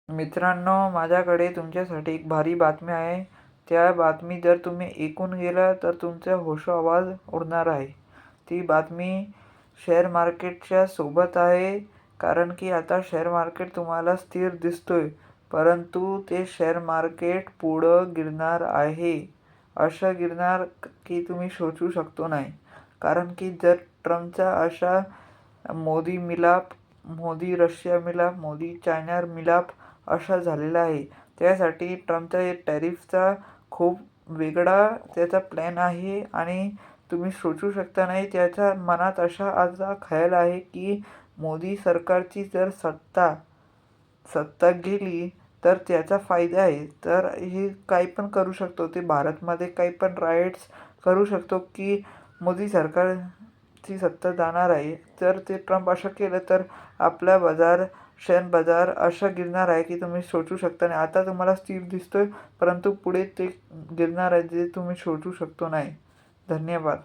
मित्रांनो, माझ्याकडे तुमच्यासाठी एक भारी बातमी आहे. त्या बातमी जर तुम्ही ऐकून गेला तर तुमचा होशोहवास उडणार आहे. ती बातमी शेअर मार्केटच्या सोबत आहे. कारण की आता शेअर मार्केट तुम्हाला स्थिर दिसतोय, परंतु ते शेअर मार्केट पुढं गिरणार आहे. असं गिरणार की तुम्ही सोचू शकतो नाही. कारण की जर ट्रम्पचा अशा मोदी मिलाप, मोदी रशिया मिलाप, मोदी चायना मिलाप असा झालेला आहे. त्यासाठी ट्रम्पचा टॅरिफचा खूप वेगळा त्याचा प्लॅन आहे आणि तुम्ही सोचू शकता नाही. त्याच्या मनात असा खयाल आहे की मोदी सरकारची जर सत्ता गेली तर त्याचा फायदा आहे. तर हे काही पण करू शकतो. ते भारतमध्ये काही पण राईट्स करू शकतो की मोदी सरकारची सत्ता जाणार आहे. तर ते ट्रम्प असं केलं तर आपला शेअर बाजार असं गिरणार आहे की तुम्ही सोचू शकता नाही. आता तुम्हाला स्थिर दिसतोय, परंतु पुढे ते गिरणार आहे जे तुम्ही सोचू शकतो नाही. धन्यवाद.